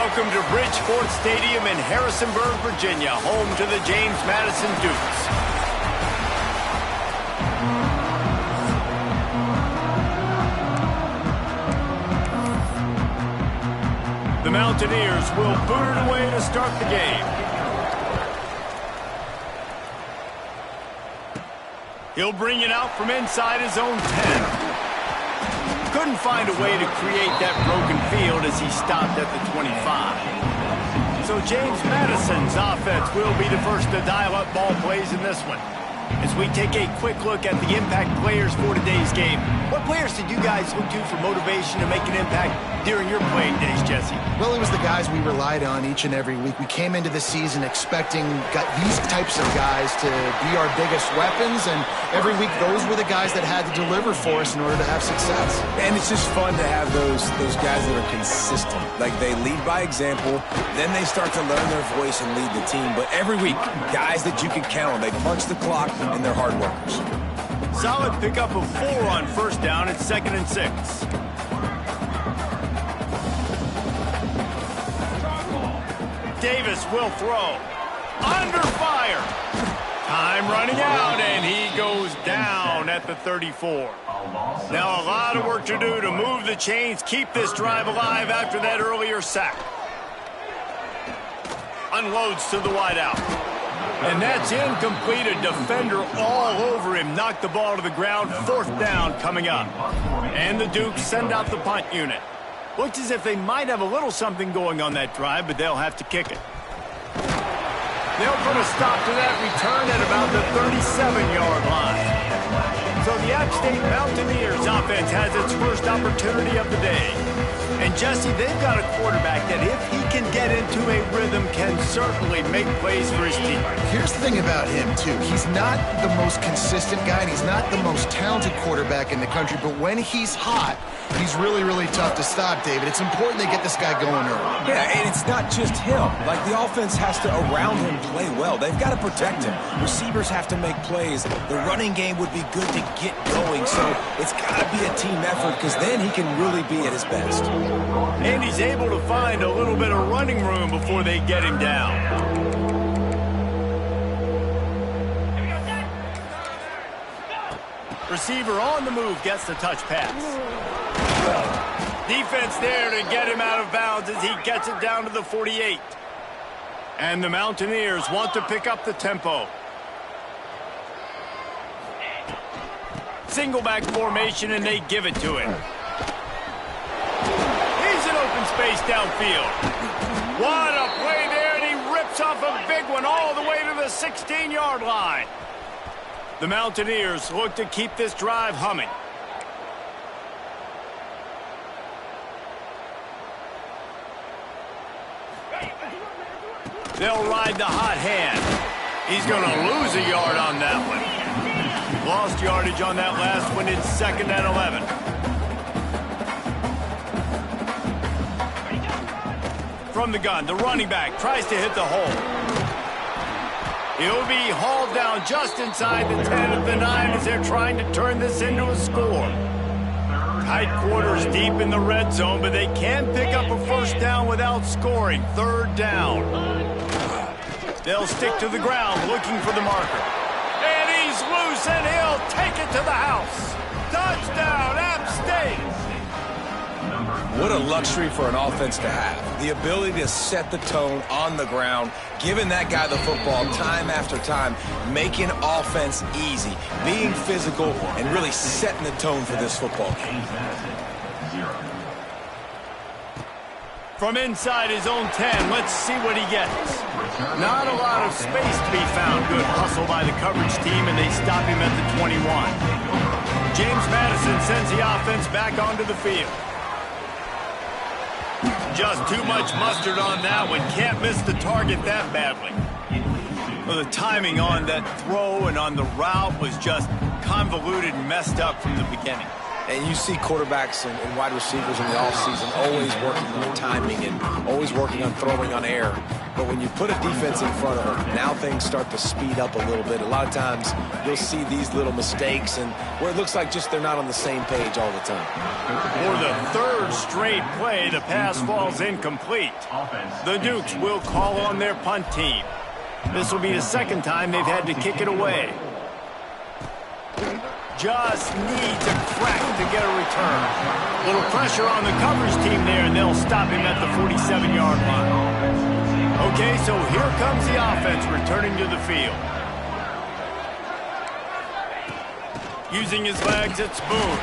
Welcome to Bridgeport Stadium in Harrisonburg, Virginia, home to the James Madison Dukes. The Mountaineers will boot it away to start the game. He'll bring it out from inside his own 10. Couldn't find a way to create that broken field as he stopped at the 25. So James Madison's offense will be the first to dial up ball plays in this one. As we take a quick look at the impact players for today's game, what players did you guys look to for motivation to make an impact during your playing days, Jesse? Well, it was the guys we relied on each and every week. We came into the season expecting these types of guys to be our biggest weapons, and every week those were the guys that had to deliver for us in order to have success. And it's just fun to have those guys that are consistent. Like, they lead by example, then they start to learn their voice and lead the team. But every week, guys that you can count on. They punch the clock, and they're hard workers. Solid pickup of 4 on first down at 2nd and 6. Davis will throw. Under fire. Time running out, and he goes down at the 34. Now a lot of work to do to move the chains, keep this drive alive after that earlier sack. Unloads to the wideout. And that's incomplete. A defender all over him. Knocked the ball to the ground. 4th down coming up. And the Dukes send out the punt unit. Looks as if they might have a little something going on that drive, but they'll have to kick it. They'll put a stop to that return at about the 37-yard line. So the App State Mountaineers offense has its first opportunity of the day. And Jesse, they've got a quarterback that if he can get into a rhythm can certainly make plays for his team. Here's the thing about him, too. He's not the most consistent guy, and he's not the most talented quarterback in the country, but when he's hot, he's really, really tough to stop, David. It's important they get this guy going early. Yeah, and it's not just him. Like, the offense has to, around him, play well. They've got to protect him. Receivers have to make plays. The running game would be good to get going, so it's got to be a team effort because then he can really be at his best. And he's able to find a little bit of running room before they get him down. Receiver on the move gets the touch pass. Defense there to get him out of bounds as he gets it down to the 48. And the Mountaineers want to pick up the tempo. Single back formation, and they give it to him. He's in open space downfield. What a play there, and he rips off a big one all the way to the 16-yard line. The Mountaineers look to keep this drive humming. They'll ride the hot hand. He's going to lose a yard on that one. Lost yardage on that last one. It's 2nd and 11. From the gun, the running back tries to hit the hole. He'll be hauled down just inside the 10 of the 9 as they're trying to turn this into a score. Tight quarters deep in the red zone, but they can pick up a first down without scoring. 3rd down. They'll stick to the ground looking for the marker. And he's loose, and he'll take it to the house. Touchdown, App State! What a luxury for an offense to have. The ability to set the tone on the ground, giving that guy the football time after time, making offense easy, being physical, and really setting the tone for this football game. From inside his own 10, let's see what he gets. Not a lot of space to be found. Good hustle by the coverage team, and they stop him at the 21. James Madison sends the offense back onto the field. Just too much mustard on that one. Can't miss the target that badly. Well, the timing on that throw and on the route was just convoluted and messed up from the beginning. And you see quarterbacks and wide receivers in the offseason always working on timing and always working on throwing on air. But when you put a defense in front of them, now things start to speed up a little bit. A lot of times you'll see these little mistakes and where it looks like just they're not on the same page all the time. For the third straight play, the pass falls incomplete. The Dukes will call on their punt team. This will be the second time they've had to kick it away. Just needs a crack to get a return. Little pressure on the coverage team there, and they'll stop him at the 47-yard line. Okay, so here comes the offense returning to the field. Using his legs, it's Boone.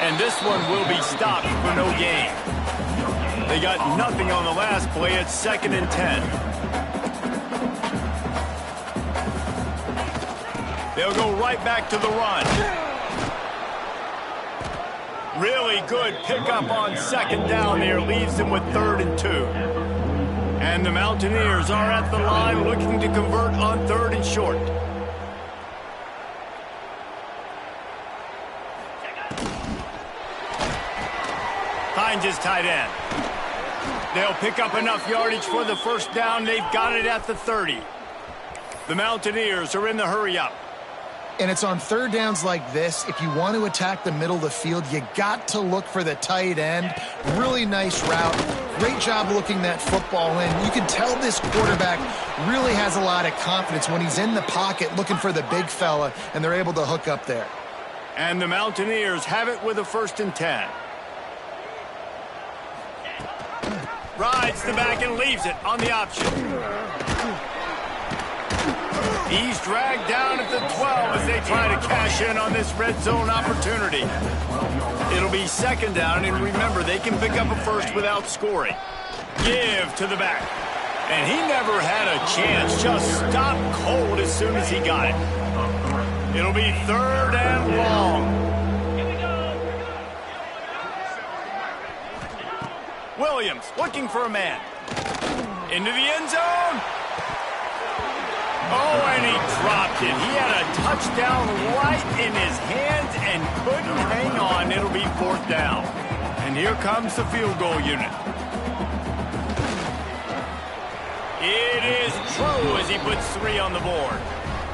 And this one will be stopped for no gain. They got nothing on the last play. It's 2nd and 10. They'll go right back to the run. Really good pickup on 2nd down there. Leaves them with 3rd and 2. And the Mountaineers are at the line looking to convert on 3rd and short. Finds his tight end. They'll pick up enough yardage for the first down. They've got it at the 30. The Mountaineers are in the hurry-up. And it's on 3rd downs like this. If you want to attack the middle of the field, you got to look for the tight end. Really nice route. Great job looking that football in. You can tell this quarterback really has a lot of confidence when he's in the pocket looking for the big fella, and they're able to hook up there. And the Mountaineers have it with a 1st and 10. Rides the back and leaves it on the option. He's dragged down at the 12 as they try to cash in on this red zone opportunity. It'll be 2nd down, and remember, they can pick up a first without scoring. Give to the back. And he never had a chance. Just stopped cold as soon as he got it. It'll be 3rd and long. Williams looking for a man. Into the end zone. Oh, and he dropped it. He had a touchdown right in his hands and couldn't hang on. It'll be 4th down. And here comes the field goal unit. It is true as he puts 3 on the board.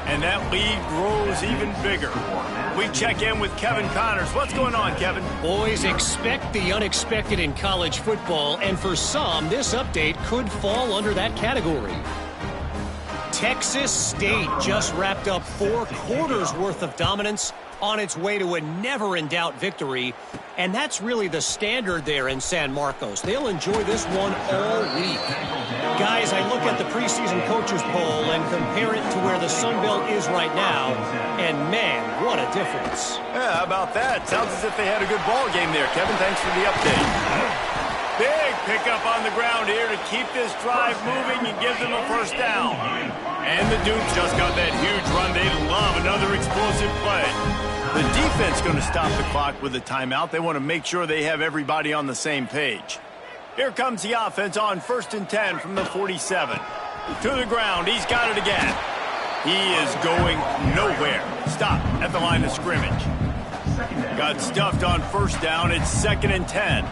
And that lead grows even bigger. We check in with Kevin Connors. What's going on, Kevin? Boys, expect the unexpected in college football, and for some, this update could fall under that category. Texas State just wrapped up 4 quarters worth of dominance on its way to a never-in-doubt victory, and that's really the standard there in San Marcos. They'll enjoy this one all week. Guys, I look at the preseason coaches poll and compare it to where the Sun Belt is right now, and man, what a difference. Yeah, how about that? Sounds as if they had a good ball game there, Kevin. Thanks for the update. Big pickup on the ground here to keep this drive moving and give them a first down. And the Dukes just got that huge run. They love another explosive play. The defense going to stop the clock with a timeout. They want to make sure they have everybody on the same page. Here comes the offense on 1st and 10 from the 47. To the ground. He's got it again. He is going nowhere. Stop at the line of scrimmage. Got stuffed on 1st down. It's 2nd and 10.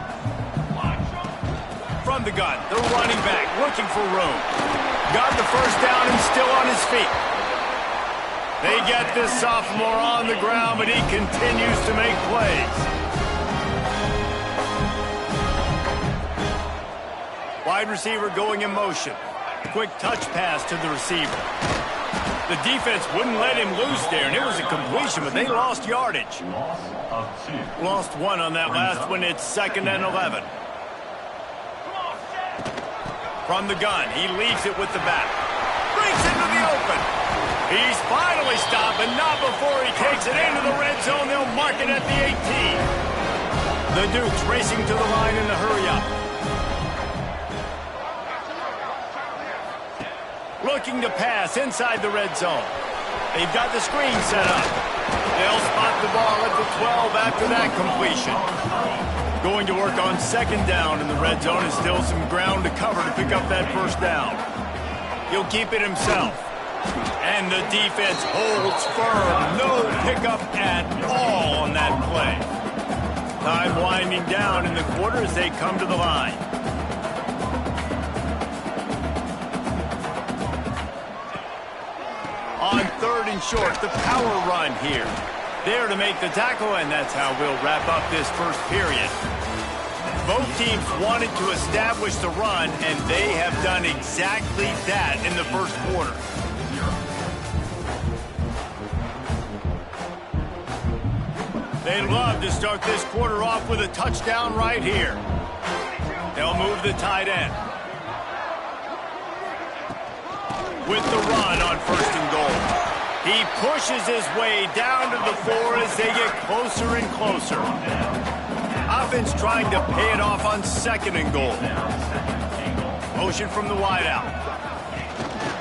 From the gun, the running back looking for room. Got the first down and still on his feet. They get this sophomore on the ground, but he continues to make plays. Wide receiver going in motion. Quick touch pass to the receiver. The defense wouldn't let him loose there, and it was a completion, but they lost yardage. Lost 1 on that last one. It's 2nd and 11. From the gun, he leaves it with the back. Breaks into the open. He's finally stopped, but not before he takes it into the red zone. They'll mark it at the 18. The Dukes racing to the line in the hurry-up. Looking to pass inside the red zone. They've got the screen set up. They'll spot the ball at the 12 after that completion. Going to work on 2nd down in the red zone, and still some ground to cover to pick up that first down. He'll keep it himself. And the defense holds firm. No pickup at all on that play. winding down in the quarter as they come to the line. On 3rd and short, the power run here. There to make the tackle, and that's how we'll wrap up this first period. Both teams wanted to establish the run, and they have done exactly that in the first quarter. They'd love to start this quarter off with a touchdown right here. They'll move the tight end. With the run on 1st and goal. He pushes his way down to the 4 as they get closer and closer. Offense trying to pay it off on 2nd and goal. Motion from the wideout.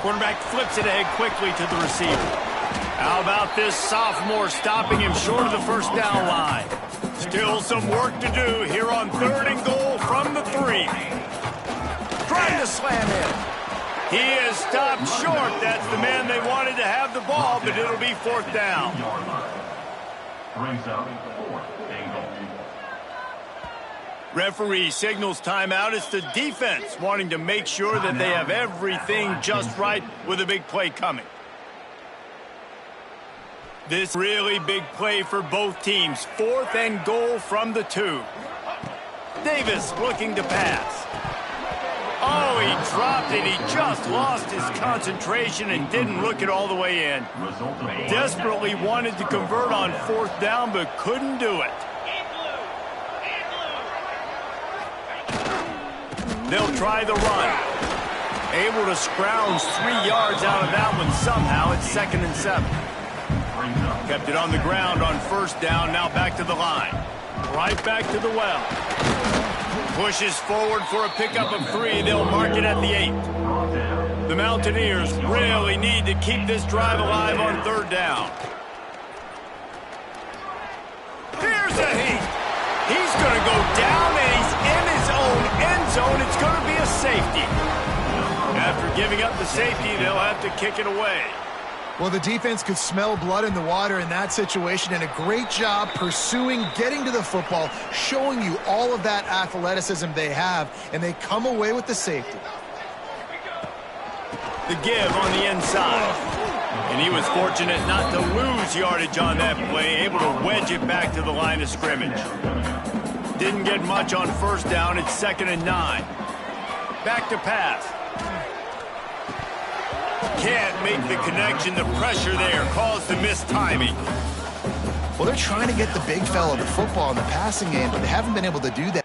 Quarterback flips it ahead quickly to the receiver. How about this sophomore stopping him short of the first down line? Still some work to do here on 3rd and goal from the 3. Trying to slam in. He is stopped short. That's the man they wanted to have the ball, but it'll be 4th down. Referee signals timeout. It's the defense wanting to make sure that they have everything just right with a big play coming. This really big play for both teams. 4th and goal from the 2. Davis looking to pass. Oh, he dropped it. He just lost his concentration and didn't look it all the way in. Desperately wanted to convert on 4th down, but couldn't do it. They'll try the run. Able to scrounge 3 yards out of that one somehow. It's 2nd and 7. Kept it on the ground on 1st down. Now back to the line. Right back to the well. Pushes forward for a pickup of 3. They'll mark it at the 8. The Mountaineers really need to keep this drive alive on 3rd down. Here's a heat. He's going to go down, and he's in his own end zone. It's going to be a safety. After giving up the safety, they'll have to kick it away. Well, the defense could smell blood in the water in that situation, and a great job pursuing, getting to the football, showing you all of that athleticism they have, and they come away with the safety. The give on the inside. And he was fortunate not to lose yardage on that play, able to wedge it back to the line of scrimmage. Didn't get much on 1st down. It's 2nd and 9. Back to pass. Can't make the connection. The pressure there caused the missed timing. Well, they're trying to get the big fella the football in the passing game, but they haven't been able to do that.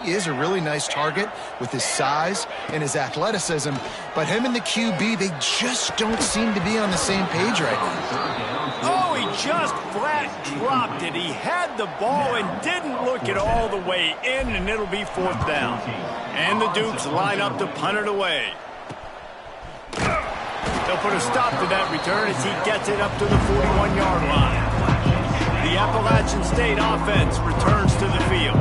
He is a really nice target with his size and his athleticism, but him and the QB, they just don't seem to be on the same page right now. Oh, he just flat dropped it. He had the ball and didn't look it all the way in, and it'll be 4th down. And the Dukes line up to punt it away. They'll put a stop to that return as he gets it up to the 41-yard line. The Appalachian State offense returns to the field.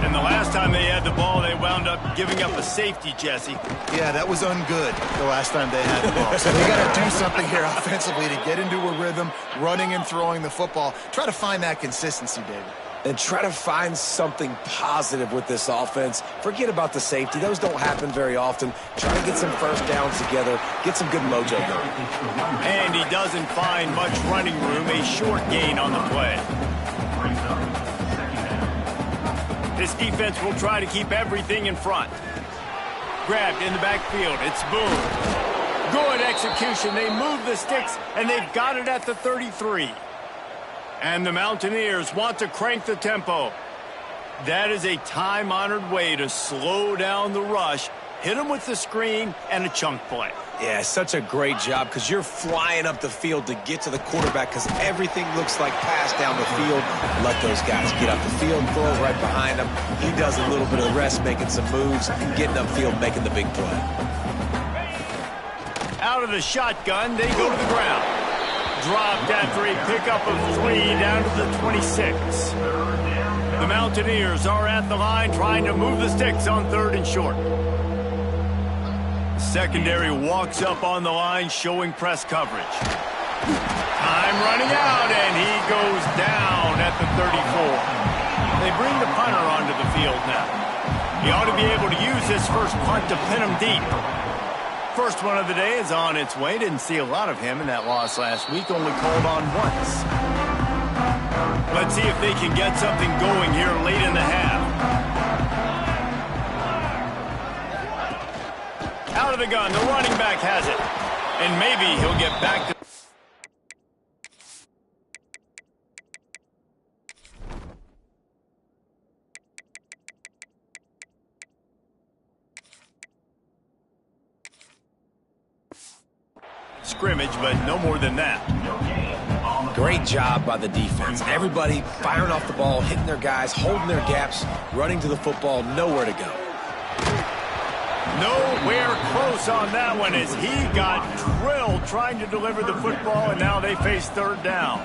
And the last time they had the ball, they wound up giving up a safety, Jesse. Yeah, that was ungood the last time they had the ball. So they got to do something here offensively to get into a rhythm, running and throwing the football. Try to find that consistency, David. And try to find something positive with this offense. Forget about the safety. Those don't happen very often. Try to get some 1st downs together, get some good mojo going. And he doesn't find much running room, a short gain on the play. This defense will try to keep everything in front. Grabbed in the backfield. It's Boone. Good execution. They move the sticks, and they've got it at the 33. And the Mountaineers want to crank the tempo. That is a time-honored way to slow down the rush, hit them with the screen, and a chunk play. Yeah, such a great job because you're flying up the field to get to the quarterback because everything looks like pass down the field. Let those guys get up the field, throw it right behind him. He does a little bit of the rest, making some moves, getting upfield, making the big play. Out of the shotgun, they go to the ground. Dropped after a pickup of 3 down to the 26. The Mountaineers are at the line trying to move the sticks on 3rd and short. Secondary walks up on the line showing press coverage. Time running out, and he goes down at the 34. They bring the punter onto the field now. He ought to be able to use his first punt to pin him deep. First one of the day is on its way. Didn't see a lot of him in that loss last week, only called on once. Let's see if they can get something going here late in the half. Out of the gun, the running back has it. And maybe he'll get back to... scrimmage, but no more than that. Great job by the defense. Everybody firing off the ball, hitting their guys, holding their gaps, running to the football, nowhere to go. Nowhere close on that one as he got drilled trying to deliver the football, and now they face 3rd down.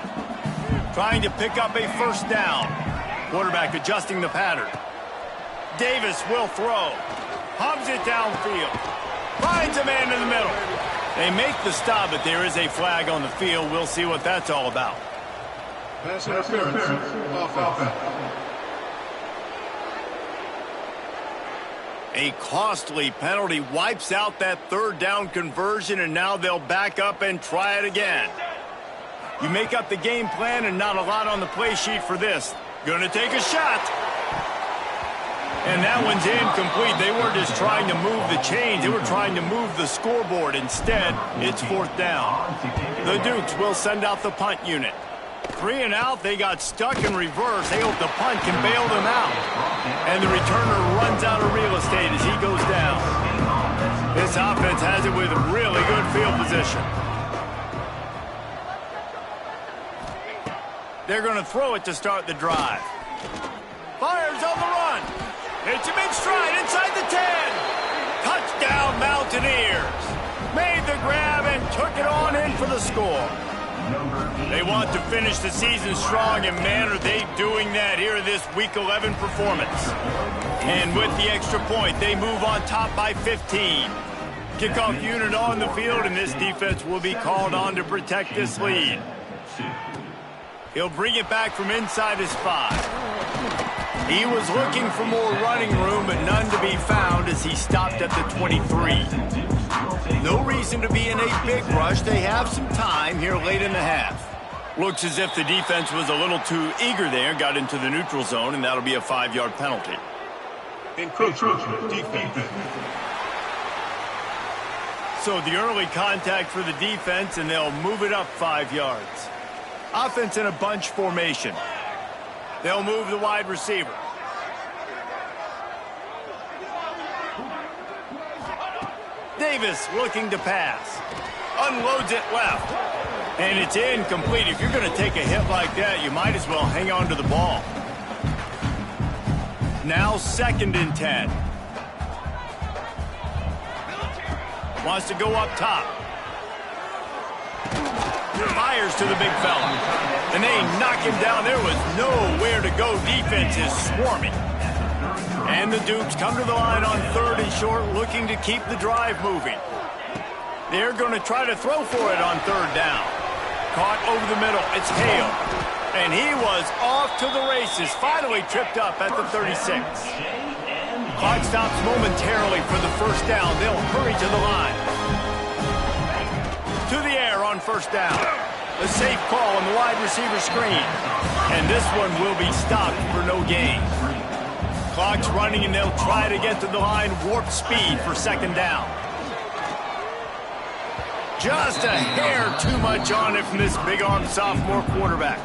Trying to pick up a 1st down. Quarterback adjusting the pattern. Davis will throw. Hubs it downfield. Finds a man in the middle. They make the stop, but there is a flag on the field. We'll see what that's all about. Pass interference. Offense. A costly penalty wipes out that 3rd down conversion, and now they'll back up and try it again. You make up the game plan and not a lot on the play sheet for this. Gonna take a shot. And that one's incomplete. They weren't just trying to move the chains. They were trying to move the scoreboard. Instead, it's 4th down. The Dukes will send out the punt unit. 3 and out. They got stuck in reverse. They hope the punt can bail them out. And the returner runs out of real estate as he goes down. This offense has it with really good field position. They're going to throw it to start the drive. Fires on the run. It's a big stride inside the 10. Touchdown, Mountaineers. Made the grab and took it on in for the score. They want to finish the season strong, and man, are they doing that here in this Week 11 performance. And with the extra point, they move on top by 15. Kickoff unit on the field, and this defense will be called on to protect this lead. He'll bring it back from inside his 5. He was looking for more running room, but none to be found as he stopped at the 23. No reason to be in a big rush. They have some time here late in the half. Looks as if the defense was a little too eager there, got into the neutral zone, and that'll be a 5-yard penalty. Encroachment defense. So the early contact for the defense, and they'll move it up 5 yards. Offense in a bunch formation. They'll move the wide receiver. Davis looking to pass. Unloads it left. And it's incomplete. If you're going to take a hit like that, you might as well hang on to the ball. Now 2nd and 10. Wants to go up top. Fires to the big fella. And they knock him down. There was nowhere to go. Defense is swarming. And the Dukes come to the line on 3rd and short, looking to keep the drive moving. They're going to try to throw for it on 3rd down. Caught over the middle. It's Hale. And he was off to the races. Finally tripped up at the 36. Clock stops momentarily for the 1st down. They'll hurry to the line. To the air on 1st down. A safe call on the wide receiver screen. And this one will be stopped for no gain. Clock's running, and they'll try to get to the line warp speed for 2nd down. Just a hair too much on it from this big-armed sophomore quarterback.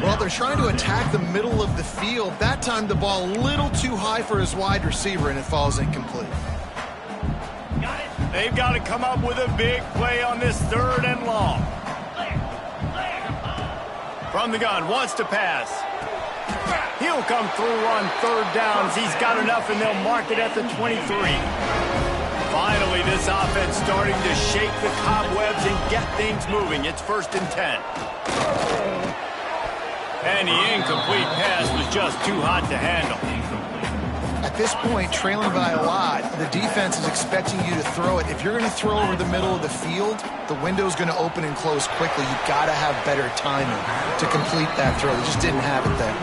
Well, they're trying to attack the middle of the field. That time the ball a little too high for his wide receiver, and it falls incomplete. They've got to come up with a big play on this 3rd and long. From the gun, wants to pass. He'll come through on 3rd downs. He's got enough, and they'll mark it at the 23. Finally, this offense starting to shake the cobwebs and get things moving. It's 1st and 10. And the incomplete pass was just too hot to handle. At this point, trailing by a lot, the defense is expecting you to throw it. If you're going to throw over the middle of the field, the window's going to open and close quickly. You've got to have better timing to complete that throw. They just didn't have it there.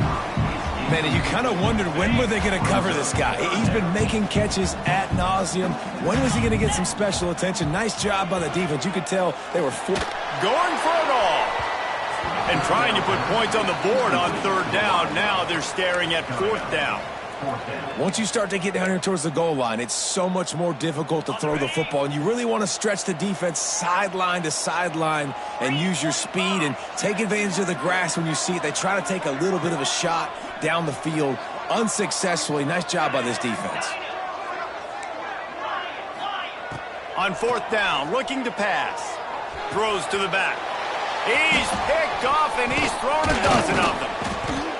Man, you kind of wondered when were they going to cover this guy. He's been making catches ad nauseum. When was he going to get some special attention? Nice job by the defense. You could tell they were going for it all. And trying to put points on the board on third down. Now they're staring at fourth down. Once you start to get down here towards the goal line, it's so much more difficult to throw the football, and you really want to stretch the defense sideline to sideline and use your speed and take advantage of the grass when you see it. They try to take a little bit of a shot down the field unsuccessfully. Nice job by this defense. On fourth down, looking to pass. Throws to the back. He's picked off, and he's thrown a dozen of them.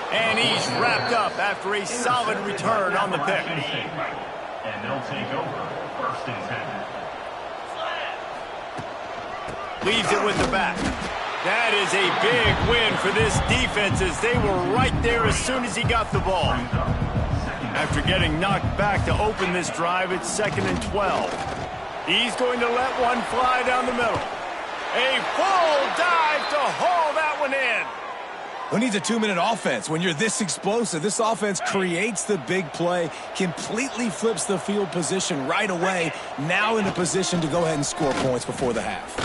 And he's wrapped up after a solid return on the pick. And they'll take over 1st and 10. Leaves it with the back. That is a big win for this defense as they were right there as soon as he got the ball. After getting knocked back to open this drive, it's 2nd and 12. He's going to let one fly down the middle. A full dive to haul that one in. Who needs a 2-minute offense when you're this explosive? This offense creates the big play, completely flips the field position right away, now in a position to go ahead and score points before the half.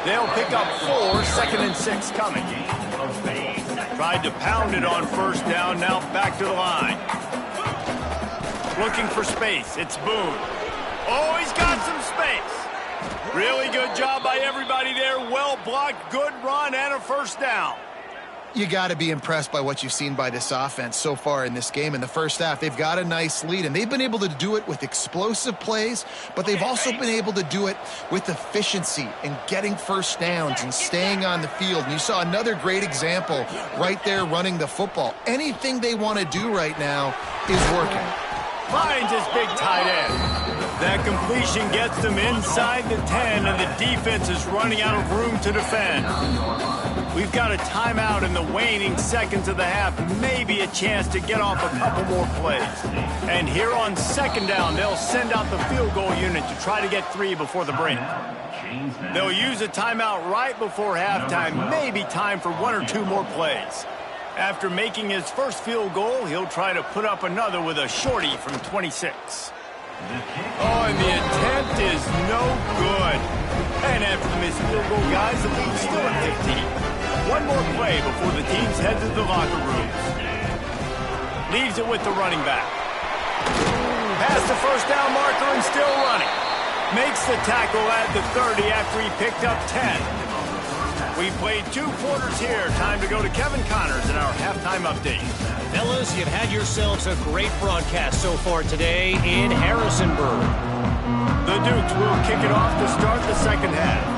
They'll pick up 4, 2nd and 6 coming. Tried to pound it on first down, now back to the line. Looking for space, it's Boone. Oh, he's got some space. Really good job by everybody there. Well blocked, good run, and a first down. You got to be impressed by what you've seen by this offense so far in this game. In the first half, they've got a nice lead, and they've been able to do it with explosive plays, but they've also been able to do it with efficiency and getting first downs and staying on the field. And you saw another great example right there running the football. Anything they want to do right now is working. Finds his big tight end. That completion gets them inside the 10, and the defense is running out of room to defend. We've got a timeout in the waning seconds of the half, maybe a chance to get off a couple more plays. And here on 2nd down, they'll send out the field goal unit to try to get 3 before the break. They'll use a timeout right before halftime, maybe time for 1 or 2 more plays. After making his first field goal, he'll try to put up another with a shorty from 26. Oh, and the attempt is no good. And after the missed field goal, guys, the lead's still at 15. 1 more play before the teams head to the locker rooms. Leaves it with the running back. Past the first down marker and still running. Makes the tackle at the 30 after he picked up 10. We played 2 quarters here. Time to go to Kevin Connors in our halftime update. Fellas, you've had yourselves a great broadcast so far today in Harrisonburg. The Dukes will kick it off to start the second half.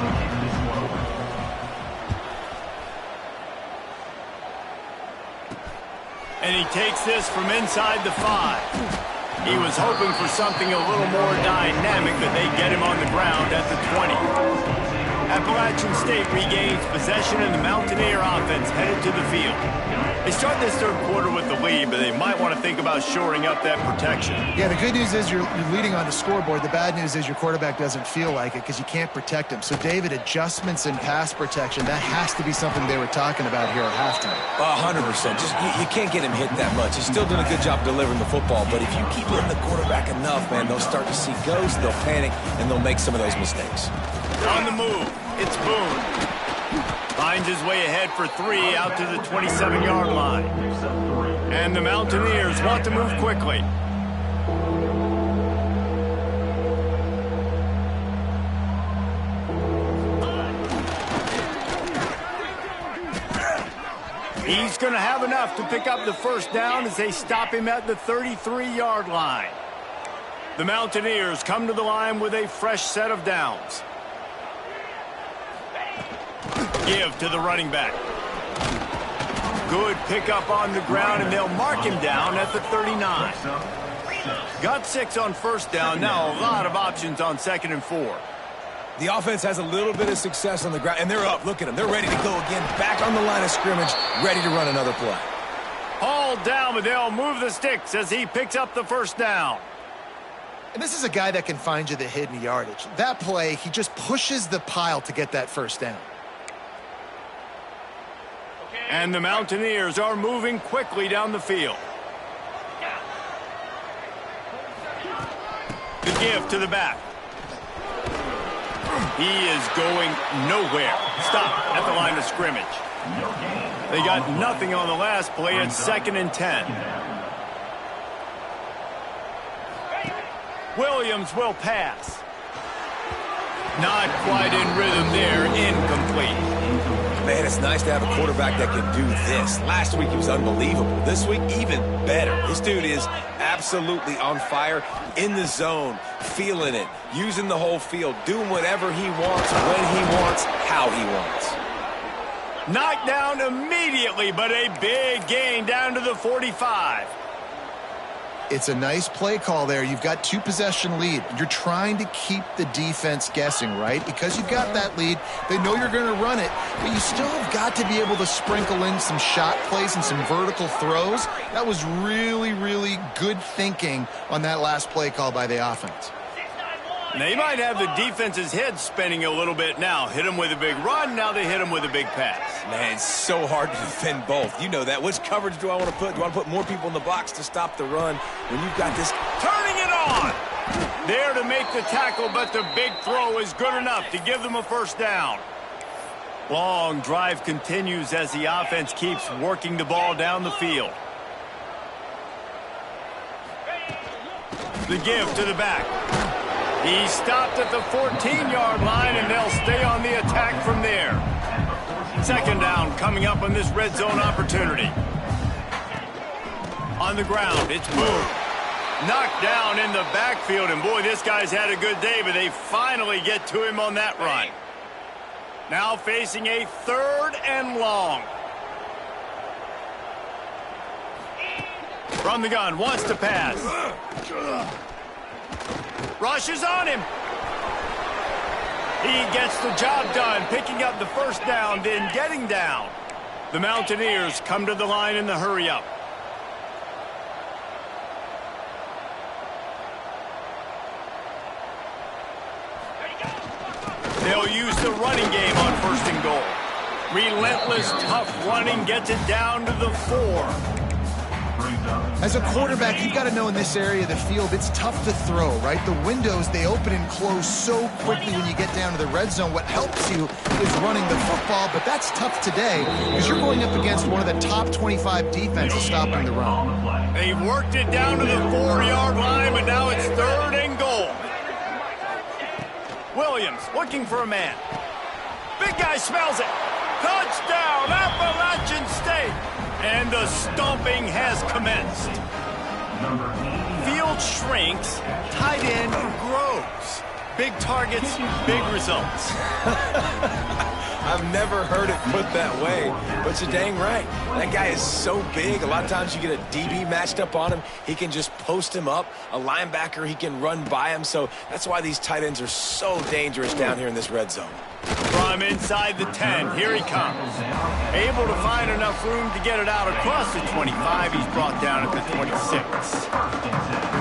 And he takes this from inside the 5. He was hoping for something a little more dynamic, but they get him on the ground at the 20. Appalachian State regains possession, and the Mountaineer offense headed to the field. They start this third quarter with the lead, but they might want to think about shoring up that protection. Yeah, the good news is you're leading on the scoreboard. The bad news is your quarterback doesn't feel like it because you can't protect him. So, David, adjustments in pass protection, that has to be something they were talking about here at halftime. 100%. Just you can't get him hit that much. He's still doing a good job delivering the football, but if you keep hitting the quarterback enough, man, they'll start to see ghosts, they'll panic, and they'll make some of those mistakes. On the move, it's Boone. Finds his way ahead for 3 out to the 27-yard line. And the Mountaineers want to move quickly. He's going to have enough to pick up the first down as they stop him at the 33-yard line. The Mountaineers come to the line with a fresh set of downs. Give to the running back. Good pickup on the ground, and they'll mark him down at the 39. Got 6 on first down. Now a lot of options on 2nd and 4. The offense has a little bit of success on the ground, and they're up. Look at them. They're ready to go again. Back on the line of scrimmage, ready to run another play. Hauled down, but they'll move the sticks as he picks up the first down. And this is a guy that can find you the hidden yardage. That play, he just pushes the pile to get that first down. And the Mountaineers are moving quickly down the field. The give to the back. He is going nowhere. Stop at the line of scrimmage. They got nothing on the last play. It's 2nd and 10. Williams will pass. Not quite in rhythm there. Incomplete. Man, it's nice to have a quarterback that can do this. Last week, he was unbelievable. This week, even better. This dude is absolutely on fire, in the zone, feeling it, using the whole field, doing whatever he wants, when he wants, how he wants. Knocked down immediately, but a big gain down to the 45. It's a nice play call there. You've got 2-possession lead. You're trying to keep the defense guessing, right? Because you've got that lead, they know you're going to run it, but you still have got to be able to sprinkle in some shot plays and some vertical throws. That was really, really good thinking on that last play call by the offense. They might have the defense's head spinning a little bit now. Hit him with a big run, now they hit him with a big pass. Man, it's so hard to defend both. You know that. Which coverage do I want to put? Do I want to put more people in the box to stop the run when you've got this? Turning it on! There to make the tackle, but the big throw is good enough to give them a first down. Long drive continues as the offense keeps working the ball down the field. The give to the back. He stopped at the 14-yard line, and they'll stay on the attack from there. 2nd down coming up on this red zone opportunity. On the ground, it's Boone. Knocked down in the backfield, and boy, this guy's had a good day, but they finally get to him on that run. Now facing a 3rd and long. From the gun, wants to pass. Rushes on him. He gets the job done, picking up the first down, then getting down. The Mountaineers come to the line in the hurry-up. They'll use the running game on 1st and goal. Relentless, tough running gets it down to the 4. As a quarterback, you've got to know in this area of the field, it's tough to throw, right? The windows, they open and close so quickly when you get down to the red zone. What helps you is running the football, but that's tough today because you're going up against one of the top 25 defenses stopping the run. They've worked it down to the 4-yard line, but now it's 3rd and goal. Williams looking for a man. Big guy smells it. Touchdown, Appalachian State. And the stomping has commenced. Field shrinks, tight end grows. Big targets, big results. I've never heard it put that way, but you're dang right. That guy is so big. A lot of times you get a DB matched up on him. He can just post him up. A linebacker, he can run by him. So that's why these tight ends are so dangerous down here in this red zone. From inside the 10, here he comes. Able to find enough room to get it out across the 25. He's brought down at the 26.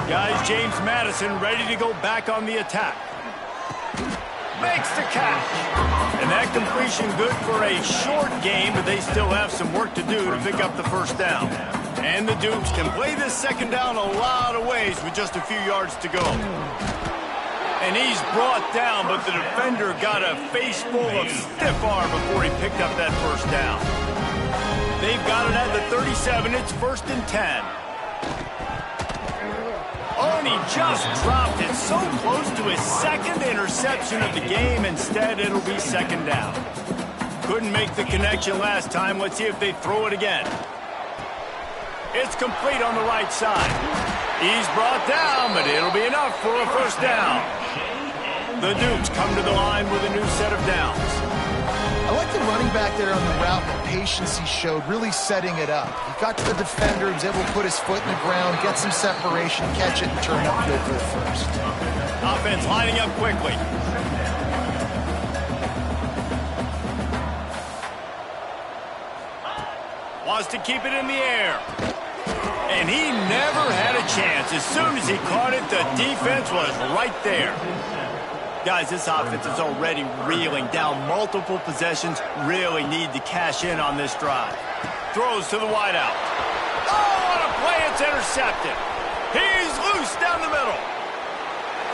Guys, James Madison ready to go back on the attack. Makes the catch. And that completion good for a short game, but they still have some work to do to pick up the first down. And the Dukes can play this 2nd down a lot of ways with just a few yards to go. And he's brought down, but the defender got a face full of stiff arm before he picked up that first down. They've got it at the 37. It's 1st and 10. Oh, and he just dropped it so close to his 2nd interception of the game. Instead, it'll be 2nd down. Couldn't make the connection last time. Let's see if they throw it again. It's complete on the right side. He's brought down, but it'll be enough for a first down. The Dukes come to the line with a new set of downs. I like the running back there on the route, the patience he showed, really setting it up. He got to the defender, he was able to put his foot in the ground, get some separation, catch it, and turn upfield for the first. Offense lining up quickly. wants to keep it in the air. And he never had a chance. As soon as he caught it, the defense was right there. Guys, this offense is already reeling down multiple possessions. Really need to cash in on this drive. Throws to the wideout. Oh, what a play. It's intercepted. He's loose down the middle.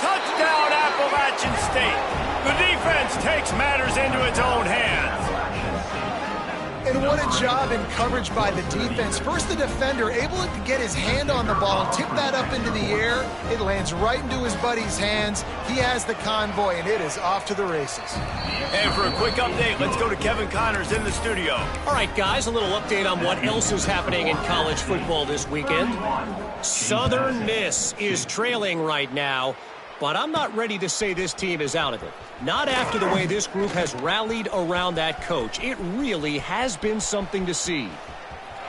Touchdown, Appalachian State. The defense takes matters into its own hands. And what a job in coverage by the defense. First, the defender able to get his hand on the ball and tip that up into the air. It lands right into his buddy's hands. He has the convoy, and it is off to the races. And for a quick update, let's go to Kevin Connors in the studio. All right, guys, a little update on what else is happening in college football this weekend. Southern Miss is trailing right now, but I'm not ready to say this team is out of it. Not after the way this group has rallied around that coach. It really has been something to see.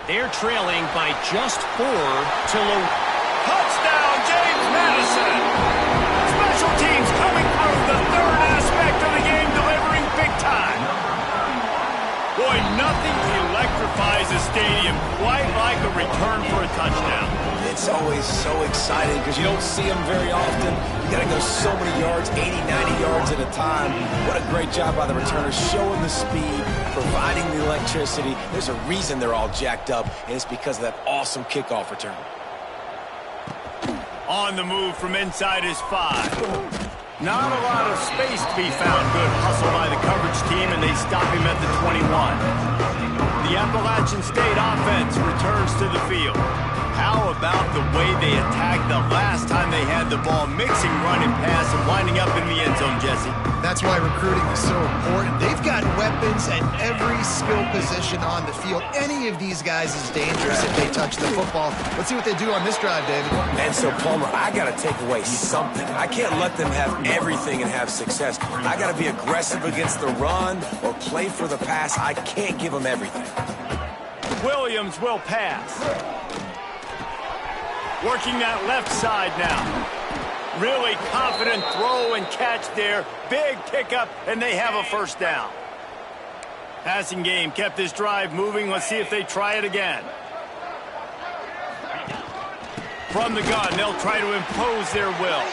They're trailing by just 4 to Touchdown, James Madison! Special teams coming through, the third aspect of the game, delivering big time. Boy, nothing electrifies a stadium quite like a return for a touchdown. It's always so exciting because you don't see them very often. You got to go so many yards, 80, 90 yards at a time. What a great job by the returners, showing the speed, providing the electricity. There's a reason they're all jacked up, and it's because of that awesome kickoff return. On the move from inside his 5. Not a lot of space to be found. Good hustle by the coverage team, and they stop him at the 21. The Appalachian State offense returns to the field. How about the way they attacked the last time they had the ball, mixing run and pass and winding up in the end zone, Jesse? That's why recruiting is so important. They've got weapons at every skill position on the field. Any of these guys is dangerous if they touch the football. Let's see what they do on this drive, David. And so, Palmer, I got to take away something. I can't let them have everything and have success. I got to be aggressive against the run or play for the pass. I can't give them everything. Williams will pass. Working that left side now. Really confident throw and catch there. Big pickup, and they have a first down. Passing game kept this drive moving. Let's see if they try it again. From the gun, they'll try to impose their will.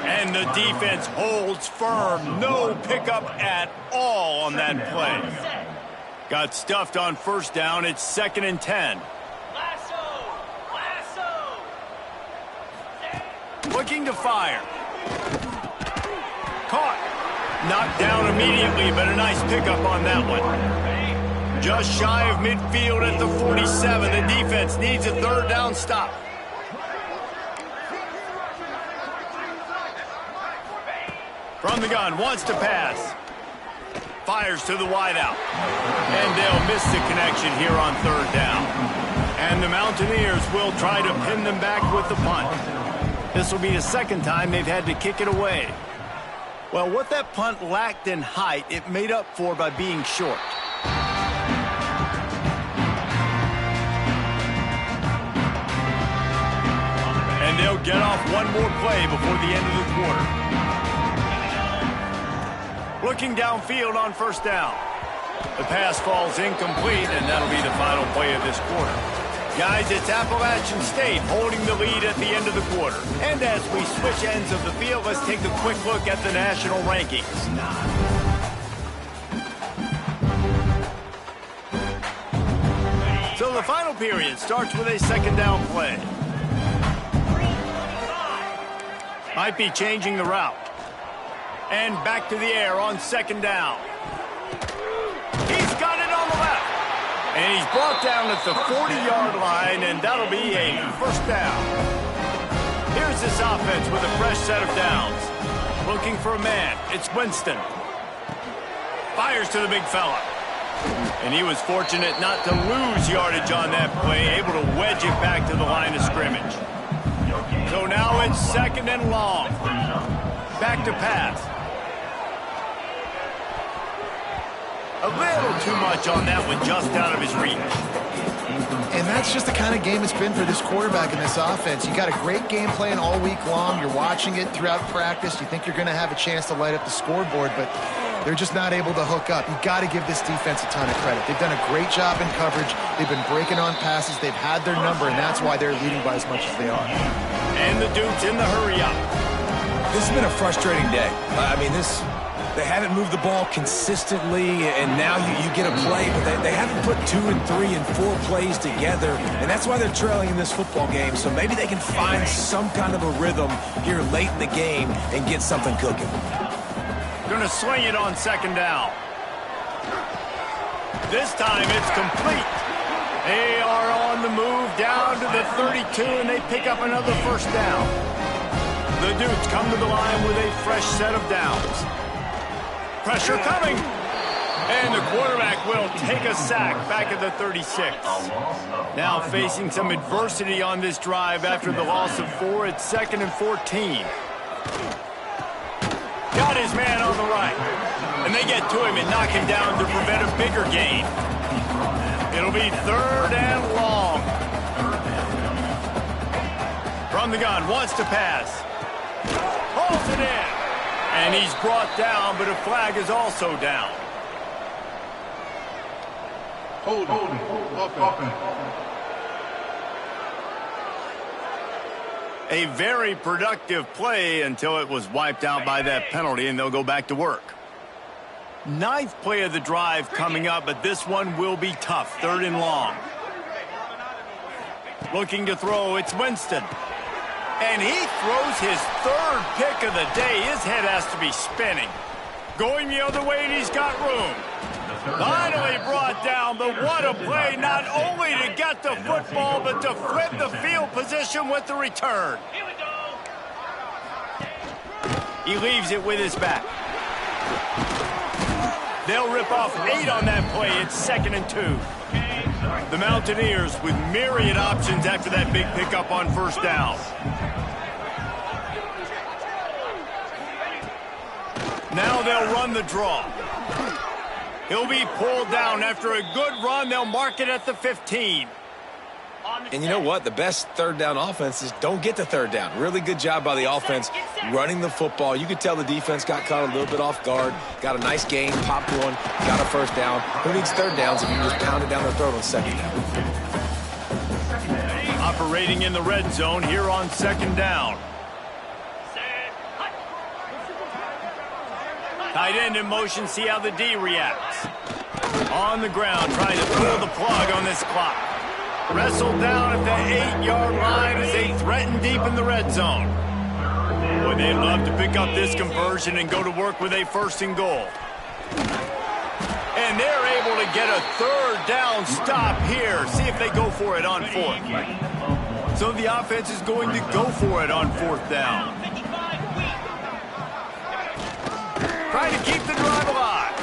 And the defense holds firm. No pickup at all on that play. Got stuffed on first down. It's 2nd and 10. Looking to fire. Caught. Knocked down immediately, but a nice pickup on that one. Just shy of midfield at the 47. The defense needs a 3rd down stop. From the gun, wants to pass. Fires to the wideout. And they'll miss the connection here on 3rd down. And the Mountaineers will try to pin them back with the punt. This will be the 2nd time they've had to kick it away. Well, what that punt lacked in height, it made up for by being short. And they'll get off one more play before the end of the quarter. Looking downfield on 1st down. The pass falls incomplete, and that'll be the final play of this quarter. Guys, it's Appalachian State holding the lead at the end of the quarter. And as we switch ends of the field, let's take a quick look at the national rankings. So the final period starts with a 2nd down play. Might be changing the route. And back to the air on 2nd down. He's got it on the left. And he's brought down at the 40-yard line, and that'll be a 1st down. Here's this offense with a fresh set of downs. Looking for a man. It's Winston. Fires to the big fella. And he was fortunate not to lose yardage on that play, able to wedge it back to the line of scrimmage. So now it's 2nd and long. Back to pass. A little too much on that one, just out of his reach. And that's just the kind of game it's been for this quarterback in this offense. You got a great game plan all week long. You're watching it throughout practice. You think you're going to have a chance to light up the scoreboard, but They're just not able to hook up. You got to give this defense a ton of credit. They've done a great job in coverage. They've been breaking on passes. They've had their number, and that's why they're leading by as much as they are. And the Dukes in the hurry-up. This has been a frustrating day. I mean, they haven't moved the ball consistently, and now you get a play, but they haven't put 2 and 3 and 4 plays together, and that's why they're trailing in this football game. So maybe they can find some kind of a rhythm here late in the game and get something cooking. Going to swing it on second down. This time it's complete. They are on the move down to the 32, and they pick up another first down. The Dukes come to the line with a fresh set of downs. Pressure coming. And the quarterback will take a sack back at the 36. Now facing some adversity on this drive after the loss of 4. It's 2nd and 14. Got his man on the right. And they get to him and knock him down to prevent a bigger gain. It'll be 3rd and long. From the gun, wants to pass. Holds it in. And he's brought down, but a flag is also down. Hold offense. A very productive play until it was wiped out by that penalty, and they'll go back to work. 9th play of the drive coming up, but this one will be tough. 3rd and long. Looking to throw, it's Winston. And he throws his 3rd pick of the day. His head has to be spinning. Going the other way, and he's got room. Finally brought down, but what a play, not only to get the football, but to flip the field position with the return. He leaves it with his back. They'll rip off 8 on that play. It's 2nd and 2. The Mountaineers with myriad options after that big pickup on first down. Now they'll run the draw. He'll be pulled down after a good run. They'll mark it at the 15. And you know what? The best 3rd down offense is don't get to 3rd down. Really good job by the offense running the football. You could tell the defense got caught a little bit off guard. Got a nice gain, popped one, got a first down. Who needs 3rd downs if you can just pound it down their throat on 2nd down? Operating in the red zone here on 2nd down. Tight end in motion, see how the D reacts. On the ground, trying to pull the plug on this clock. Wrestled down at the 8-yard line as they threaten deep in the red zone. Boy, they'd love to pick up this conversion and go to work with a 1st and goal. And they're able to get a 3rd down stop here. See if they go for it on 4th. So the offense is going to go for it on 4th down. Trying to keep the drive alive.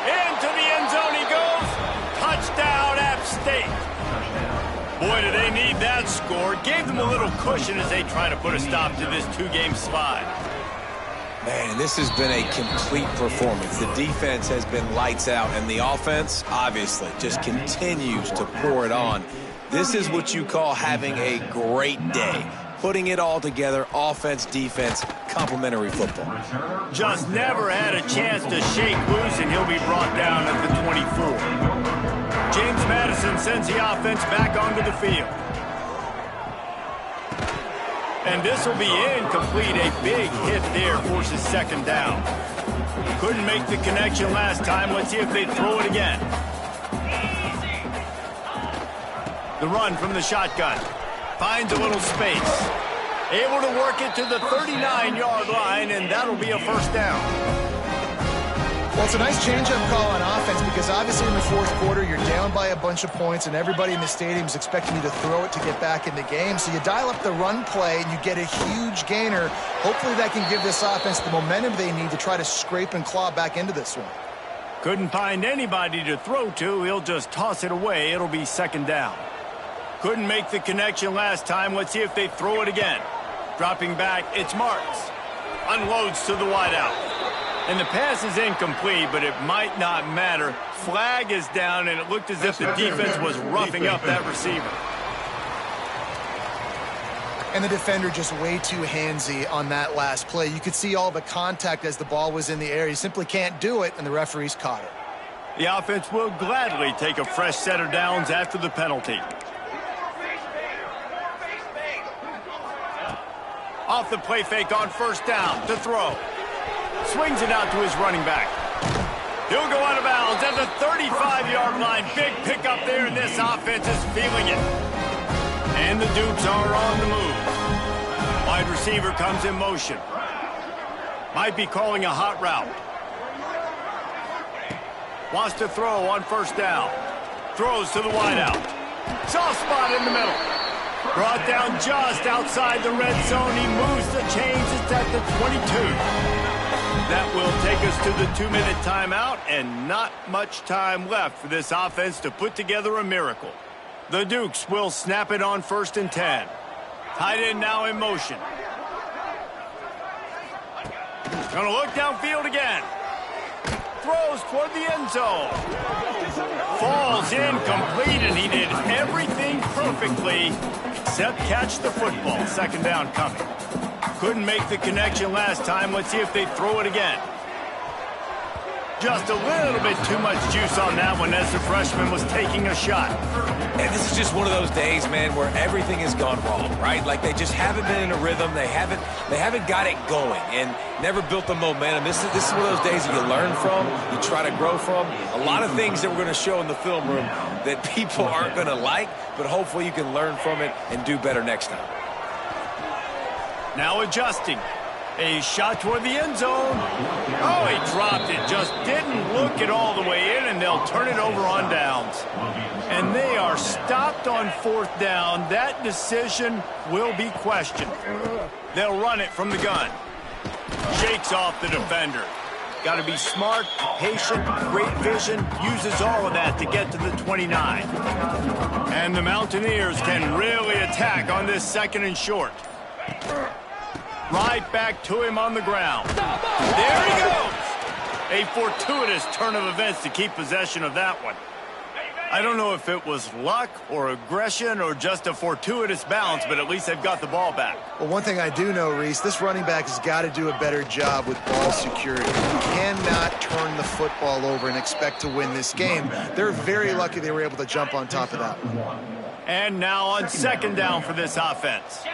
Into the end zone he goes. Touchdown, App State. Boy, do they need that score. Gave them a little cushion as they try to put a stop to this 2-game slide. Man, this has been a complete performance. The defense has been lights out, and the offense, obviously, just continues to pour it on. This is what you call having a great day. Putting it all together, offense, defense, complementary football. Just never had a chance to shake loose, and he'll be brought down at the 24. James Madison sends the offense back onto the field. And this will be incomplete. A big hit there forces 2nd down. Couldn't make the connection last time. Let's see if they throw it again. The run from the shotgun. Finds a little space. Able to work it to the 39-yard line, and that'll be a 1st down. Well, it's a nice change-up call on offense because obviously in the 4th quarter, you're down by a bunch of points, and everybody in the stadium is expecting you to throw it to get back in the game. So you dial up the run play, and you get a huge gainer. Hopefully that can give this offense the momentum they need to try to scrape and claw back into this one. Couldn't find anybody to throw to. He'll just toss it away. It'll be 2nd down. Couldn't make the connection last time. Let's see if they throw it again. Dropping back, it's Marks. Unloads to the wideout. And the pass is incomplete, but it might not matter. Flag is down, and it looked as if the defense was roughing up that receiver. And the defender just way too handsy on that last play. You could see all the contact as the ball was in the air. He simply can't do it, and the referees caught it. The offense will gladly take a fresh set of downs after the penalty. Off the play fake on first down to throw. Swings it out to his running back. He'll go out of bounds at the 35-yard line. Big pickup there, and this offense is feeling it. And the Dukes are on the move. Wide receiver comes in motion. Might be calling a hot route. Wants to throw on first down. Throws to the wideout. Soft spot in the middle. Brought down just outside the red zone. He moves the chains. It's at the 22. That will take us to the 2-minute timeout, and not much time left for this offense to put together a miracle. The Dukes will snap it on 1st and 10. Tight end now in motion. Gonna look downfield again. Throws toward the end zone. Falls incomplete, and he did everything perfectly except catch the football. 2nd down coming. Couldn't make the connection last time. Let's see if they throw it again. Just a little bit too much juice on that one as the freshman was taking a shot. And this is just one of those days, man, where everything has gone wrong, right? Like they just haven't been in a rhythm. They haven't got it going and never built the momentum. This is one of those days that you learn from, you try to grow from. A lot of things that we're going to show in the film room that people aren't going to like, but hopefully you can learn from it and do better next time. Now adjusting. A shot toward the end zone. Oh, he dropped it. Just didn't look it all the way in, and they'll turn it over on downs. And they are stopped on 4th down. That decision will be questioned. They'll run it from the gun. Shakes off the defender. Got to be smart, patient, great vision. Uses all of that to get to the 29. And the Mountaineers can really attack on this 2nd and short. Right back to him on the ground. There he goes. A fortuitous turn of events to keep possession of that one. I don't know if it was luck or aggression or just a fortuitous bounce, but at least they've got the ball back. Well, one thing I do know, Reese, this running back has got to do a better job with ball security. You cannot turn the football over and expect to win this game. They're very lucky they were able to jump on top of that one. And now on 2nd down for this offense.